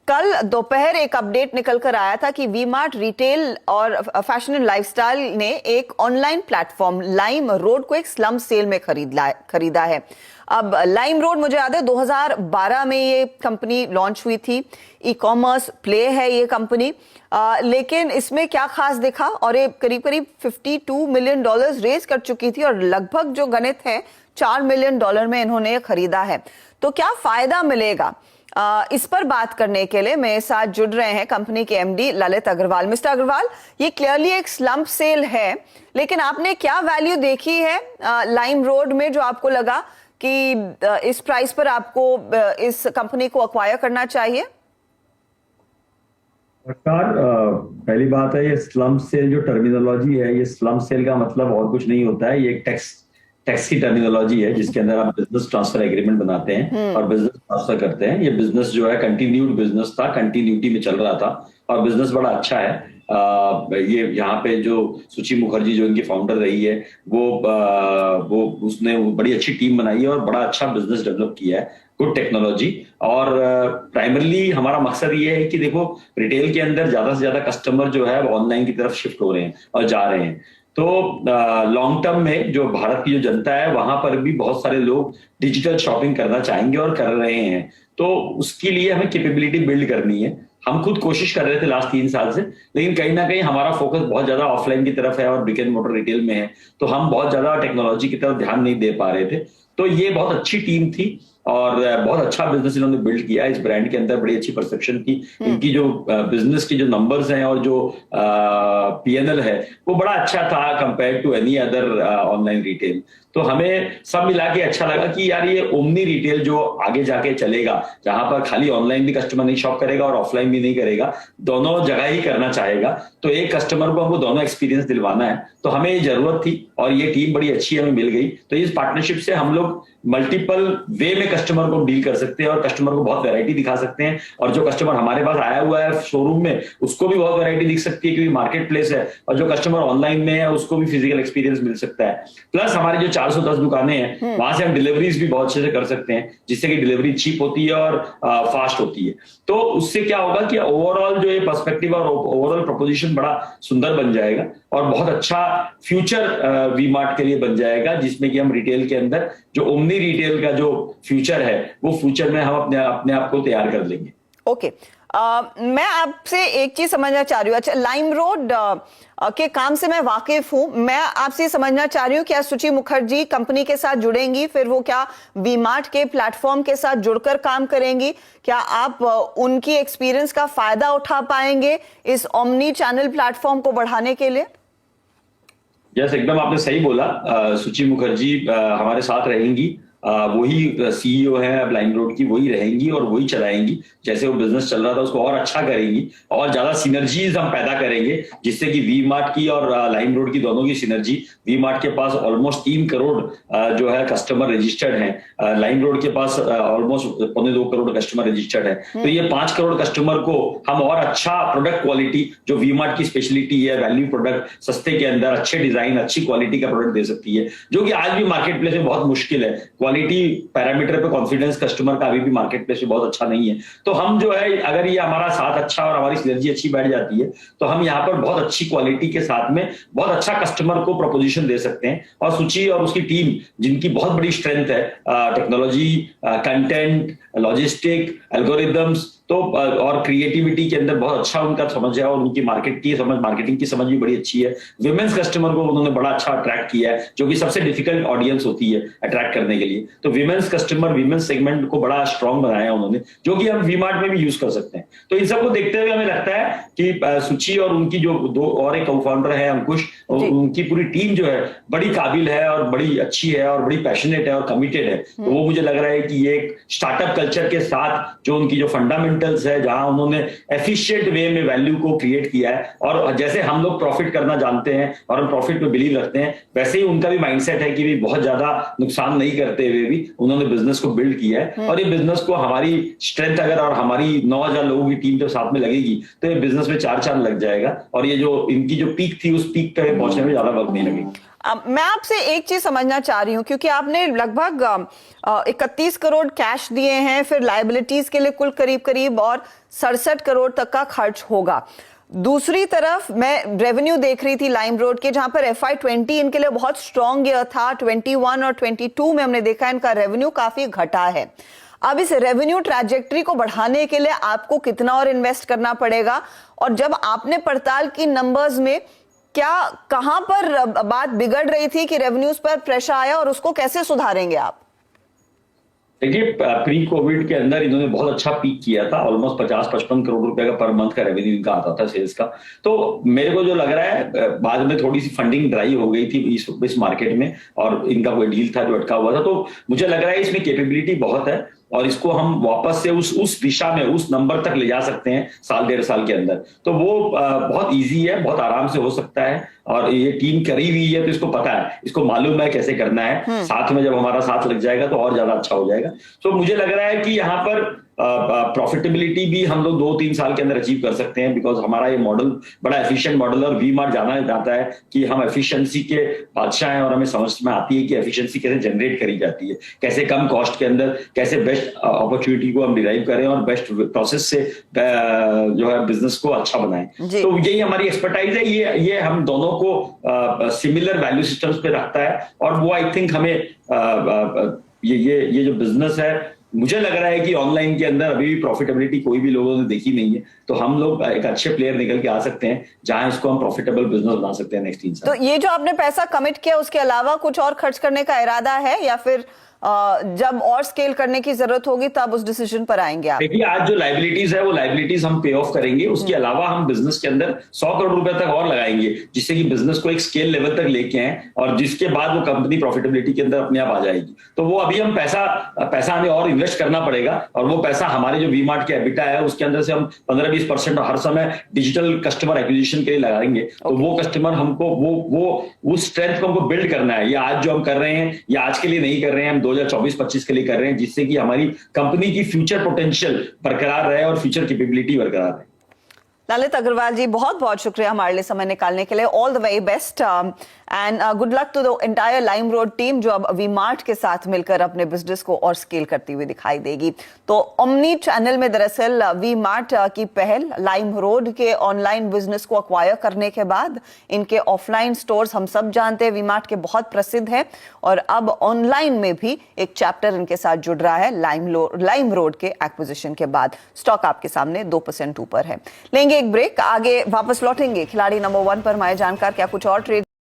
कल दोपहर एक अपडेट निकल कर आया था कि वी मार्ट रिटेल और फैशन एंड लाइफस्टाइल ने एक ऑनलाइन प्लेटफॉर्म लाइम रोड को एक स्लम सेल में खरीदा है। अब लाइम रोड मुझे याद है 2012 में ये कंपनी लॉन्च हुई थी। ई कॉमर्स प्ले है ये कंपनी, लेकिन इसमें क्या खास दिखा, और ये करीब करीब $52 मिलियन रेज कर चुकी थी और लगभग जो गणित है $4 मिलियन में इन्होंने खरीदा है। तो क्या फायदा मिलेगा, इस पर बात करने के लिए मेरे साथ जुड़ रहे हैं कंपनी के एमडी ललित अग्रवाल। मिस्टर अग्रवाल, ये क्लियरली एक स्लम्प सेल है, लेकिन आपने क्या वैल्यू देखी है लाइम रोड में जो आपको लगा कि इस प्राइस पर आपको इस कंपनी को अक्वायर करना चाहिए? सरकार, पहली बात है, ये स्लम सेल जो टर्मिनोलॉजी है, ये स्लम सेल का मतलब और कुछ नहीं होता है। ये एक टैक्स की टर्मिनोलॉजी है जिसके अंदर आप बिजनेस ट्रांसफर एग्रीमेंट बनाते हैं और बिजनेस ट्रांसफर करते हैं। ये बिजनेस जो है कंटिन्यूड बिजनेस था, कंटिन्यूटी में चल रहा था और बिजनेस बड़ा अच्छा है। ये यहाँ पे जो सुची मुखर्जी जो इनकी फाउंडर रही है वो उसने बड़ी अच्छी टीम बनाई है और बड़ा अच्छा बिजनेस डेवलप किया है, गुड टेक्नोलॉजी। और प्राइमरली हमारा मकसद ये है कि देखो, रिटेल के अंदर ज्यादा से ज्यादा कस्टमर जो है ऑनलाइन की तरफ शिफ्ट हो रहे हैं और जा रहे हैं। तो लॉन्ग टर्म में जो भारत की जो जनता है वहां पर भी बहुत सारे लोग डिजिटल शॉपिंग करना चाहेंगे और कर रहे हैं। तो उसके लिए हमें कैपेबिलिटी बिल्ड करनी है। हम खुद कोशिश कर रहे थे लास्ट 3 साल से, लेकिन कहीं ना कहीं हमारा फोकस बहुत ज्यादा ऑफलाइन की तरफ है और ब्रिक एंड मोटर रिटेल में है, तो हम बहुत ज्यादा टेक्नोलॉजी की तरफ ध्यान नहीं दे पा रहे थे। तो ये बहुत अच्छी टीम थी और बहुत अच्छा बिजनेस इन्होंने बिल्ड किया। इस ब्रांड के अंदर बड़ी अच्छी परसेप्शन थी। इनकी जो बिजनेस की जो नंबर्स हैं और जो पीएनएल है वो बड़ा अच्छा था compare to any other online retail. तो हमें सब मिला के अच्छा लगा कि यार ये ओमनी रिटेल जो आगे जाके चलेगा, जहां पर खाली ऑनलाइन भी कस्टमर नहीं शॉप करेगा और ऑफलाइन भी नहीं करेगा, दोनों जगह ही करना चाहेगा। तो एक कस्टमर को हमको दोनों एक्सपीरियंस दिलवाना है, तो हमें ये जरूरत थी और ये टीम बड़ी अच्छी हमें मिल गई। तो इस पार्टनरशिप से हम लोग मल्टीपल वे में कस्टमर को डील कर सकते हैं और कस्टमर को बहुत वैरायटी दिखा सकते हैं। और जो कस्टमर हमारे पास आया हुआ है शोरूम में, उसको भी बहुत वैरायटी दिख सकती है क्योंकि मार्केट प्लेस है। और जो कस्टमर ऑनलाइन में है उसको भी फिजिकल एक्सपीरियंस मिल सकता है। प्लस हमारी जो 410 दुकानें हैं वहां से हम डिलीवरीज भी बहुत अच्छे से कर सकते हैं, जिससे कि डिलीवरी चीप होती है और फास्ट होती है। तो उससे क्या होगा कि ओवरऑल जो ये पर्सपेक्टिव और ओवरऑल प्रोपोजिशन बड़ा सुंदर बन जाएगा और बहुत अच्छा फ्यूचर वी मार्ट के लिए बन जाएगा, जिसमें कि हम रिटेल के अंदर जो ओमनी रिटेल का जो फ्यूचर है वो फ्यूचर में हम अपने आप को तैयार कर लेंगे। ओके, मैं आपसे एक चीज समझना चाह रही हूँ। अच्छा, लाइम रोड के काम से मैं वाकिफ हूँ। मैं आपसे समझना चाह रही हूँ क्या सुची मुखर्जी कंपनी के साथ जुड़ेंगी, फिर वो क्या वी मार्ट के प्लेटफॉर्म के साथ जुड़कर काम करेंगी? क्या आप उनकी एक्सपीरियंस का फायदा उठा पाएंगे इस ओमनी चैनल प्लेटफॉर्म को बढ़ाने के लिए? यस, एकदम आपने सही बोला। सुची मुखर्जी हमारे साथ रहेंगी। वही सीईओ है अब लाइम रोड की, वही रहेंगी और वही चलाएंगी। जैसे वो बिजनेस चल रहा था उसको और अच्छा करेंगी और ज्यादा सिनर्जीज हम पैदा करेंगे, जिससे कि वी मार्ट की और लाइम रोड की दोनों की सिनर्जी। वी मार्ट के पास ऑलमोस्ट 3 करोड़ जो है कस्टमर रजिस्टर्ड हैं, लाइम रोड के पास ऑलमोस्ट 1.25 करोड़ कस्टमर रजिस्टर्ड है। तो ये 5 करोड़ कस्टमर को हम और अच्छा प्रोडक्ट क्वालिटी, जो वी मार्ट की स्पेशलिटी है, वैल्यू प्रोडक्ट, सस्ते के अंदर अच्छे डिजाइन, अच्छी क्वालिटी का प्रोडक्ट दे सकती है, जो कि आज भी मार्केट प्लेस में बहुत मुश्किल है। क्वालिटी पैरामीटर पे कॉन्फिडेंस कस्टमर का अभी भी मार्केट प्लेस में बहुत अच्छा नहीं है। तो हम जो है, अगर ये हमारा साथ अच्छा और हमारी सिनर्जी अच्छी बैठ जाती है, तो हम यहाँ पर बहुत अच्छी क्वालिटी के साथ में बहुत अच्छा कस्टमर को प्रपोजिशन दे सकते हैं। और सुची और उसकी टीम, जिनकी बहुत बड़ी स्ट्रेंथ है टेक्नोलॉजी, कंटेंट, लॉजिस्टिक, एल्गोरिदम्स, तो और क्रिएटिविटी के अंदर बहुत अच्छा उनका समझ है और उनकी मार्केटिंग की समझ भी बड़ी अच्छी है। विमेंस कस्टमर को उन्होंने बड़ा अच्छा अट्रैक्ट किया है, जो कि सबसे डिफिकल्ट ऑडियंस होती है अट्रैक्ट करने के लिए। तो विमेंस कस्टमर, विमेंस सेगमेंट को बड़ा स्ट्रॉन्ग बनाया उन्होंने, जो कि हम वी मार्ट में भी यूज कर सकते हैं। तो इन सबको देखते हुए हमें लगता है कि सुची और उनकी जो 2 और एक को-फाउंडर है अंकुश, उनकी पूरी टीम जो है बड़ी काबिल है और बड़ी अच्छी है और बड़ी पैशनेट है और कमिटेड है। तो वो मुझे लग रहा है कि ये एक स्टार्टअप कल्चर के साथ जो उनकी जो फंडामेंटल्स है, जहां उन्होंने एफिशिएंट वे में वैल्यू को क्रिएट किया है, और जैसे हम लोग प्रॉफिट करना जानते हैं और हम प्रॉफिट में बिलीव रखते हैं, वैसे ही उनका भी माइंडसेट है कि भी बहुत ज्यादा नुकसान नहीं करते हुए भी उन्होंने बिजनेस को बिल्ड किया है। और ये बिजनेस को हमारी स्ट्रेंथ अगर और हमारी 9,000 लोगों की टीम जब साथ में लगेगी तो ये बिजनेस में 4 चांद लग जाएगा और ये जो इनकी जो पीक थी उस पीक पे पहुंचने में ज्यादा वक्त नहीं लगेगा। मैं आपसे एक चीज समझना चाह रही हूं, क्योंकि आपने लगभग 31 करोड़ कैश दिए हैं, फिर लायबिलिटीज के लिए कुल करीब करीब और 67 करोड़ तक का खर्च होगा। दूसरी तरफ मैं रेवेन्यू देख रही थी लाइम रोड के, जहां पर FY20 इनके लिए बहुत स्ट्रॉन्ग ईयर था। 21 और 22 में हमने देखा इनका रेवेन्यू काफी घटा है। अब इस रेवेन्यू ट्रैजेक्टरी को बढ़ाने के लिए आपको कितना और इन्वेस्ट करना पड़ेगा, और जब आपने पड़ताल की नंबर्स में क्या कहां पर बात बिगड़ रही थी कि रेवेन्यूज पर प्रेशर आया, और उसको कैसे सुधारेंगे आप? देखिए, प्री कोविड के अंदर इन्होंने बहुत अच्छा पीक किया था। ऑलमोस्ट 50-55 करोड़ रुपए का पर मंथ का रेवेन्यू इनका आता था सेल्स का। तो मेरे को जो लग रहा है, बाद में थोड़ी सी फंडिंग ड्राई हो गई थी इस मार्केट में, और इनका कोई डील था जो अटका हुआ था। तो मुझे लग रहा है इसमें कैपेबिलिटी बहुत है, और इसको हम वापस से उस दिशा में, उस नंबर तक ले जा सकते हैं साल 1.5 साल के अंदर। तो वो बहुत इजी है, बहुत आराम से हो सकता है, और ये टीम करी हुई है, तो इसको पता है, इसको मालूम है कैसे करना है। साथ में जब हमारा साथ लग जाएगा तो और ज्यादा अच्छा हो जाएगा। तो मुझे लग रहा है कि यहाँ पर प्रॉफिटेबिलिटी भी हम लोग 2-3 साल के अंदर अचीव कर सकते हैं, बिकॉज हमारा ये मॉडल बड़ा एफिशिएंट मॉडल है, और वी मार्ट जाना जाता है कि हम एफिशिएंसी के बादशाह हैं, और हमें समझ में आती है कि एफिशिएंसी कैसे जनरेट करी जाती है, कैसे कम कॉस्ट के अंदर कैसे बेस्ट अपॉर्चुनिटी को हम डिराइव करें और बेस्ट प्रोसेस से जो है बिजनेस को अच्छा बनाएं। तो यही हमारी एक्सपर्टाइज है। ये हम दोनों को सिमिलर वैल्यू सिस्टम्स पे रखता है, और वो आई थिंक हमें ये जो बिजनेस है, मुझे लग रहा है कि ऑनलाइन के अंदर अभी भी प्रॉफिटेबिलिटी कोई भी लोगों ने देखी नहीं है। तो हम लोग एक अच्छे प्लेयर निकल के आ सकते हैं, जहां इसको हम प्रॉफिटेबल बिजनेस बना सकते हैं नेक्स्ट 3 साल। तो ये जो आपने पैसा कमिट किया, उसके अलावा कुछ और खर्च करने का इरादा है, या फिर जब और स्केल करने की जरूरत होगी तब उस डिसीजन पर आएंगे आप? देखिए, आज जो लाइबिलिटीज है वो लाइबिलिटीज हम पे ऑफ करेंगे। उसके अलावा हम बिजनेस के अंदर 100 करोड़ रुपए तक और लगाएंगे, जिससे कि बिजनेस को एक स्केल लेवल तक लेके आए, और जिसके बाद वो कंपनी प्रॉफिटेबिलिटी के अंदर अपने आप आ जाएगी। तो वो अभी हम पैसा हमें और इन्वेस्ट करना पड़ेगा, और वो पैसा हमारे जो वी मार्ट के एबिटा है उसके अंदर से हम 15-20% हर समय डिजिटल कस्टमर एक्विजिशन के लिए लगाएंगे। तो वो कस्टमर हमको वो स्ट्रेंथ को हमको बिल्ड करना है। ये आज जो हम कर रहे हैं, ये आज के लिए नहीं कर रहे हैं, हम 2024-25 के लिए कर रहे हैं, जिससे कि हमारी कंपनी की फ्यूचर पोटेंशियल बरकरार रहे और फ्यूचर कैपेबिलिटी बरकरार रहे। ललित अग्रवाल जी, बहुत बहुत शुक्रिया हमारे लिए समय निकालने के लिए। All the very best and good luck to the entire LimeRoad team, जो अब वी मार्ट के साथ मिलकर अपने बिजनेस को और स्केल करती हुई दिखाई देगी। तो ओमनी चैनल में दरअसल वी मार्ट की पहल लाइम रोड के ऑनलाइन बिजनेस को अक्वायर करने के बाद इनके ऑफलाइन स्टोर्स हम सब जानते हैं वी मार्ट के बहुत प्रसिद्ध है, और अब ऑनलाइन में भी एक चैप्टर इनके साथ जुड़ रहा है लाइम रोड के एक्विजिशन के बाद। स्टॉक आपके सामने 2% ऊपर है। लेंगे एक ब्रेक, आगे वापस लौटेंगे खिलाड़ी नंबर 1 पर। माया जानकार क्या कुछ और ट्रेड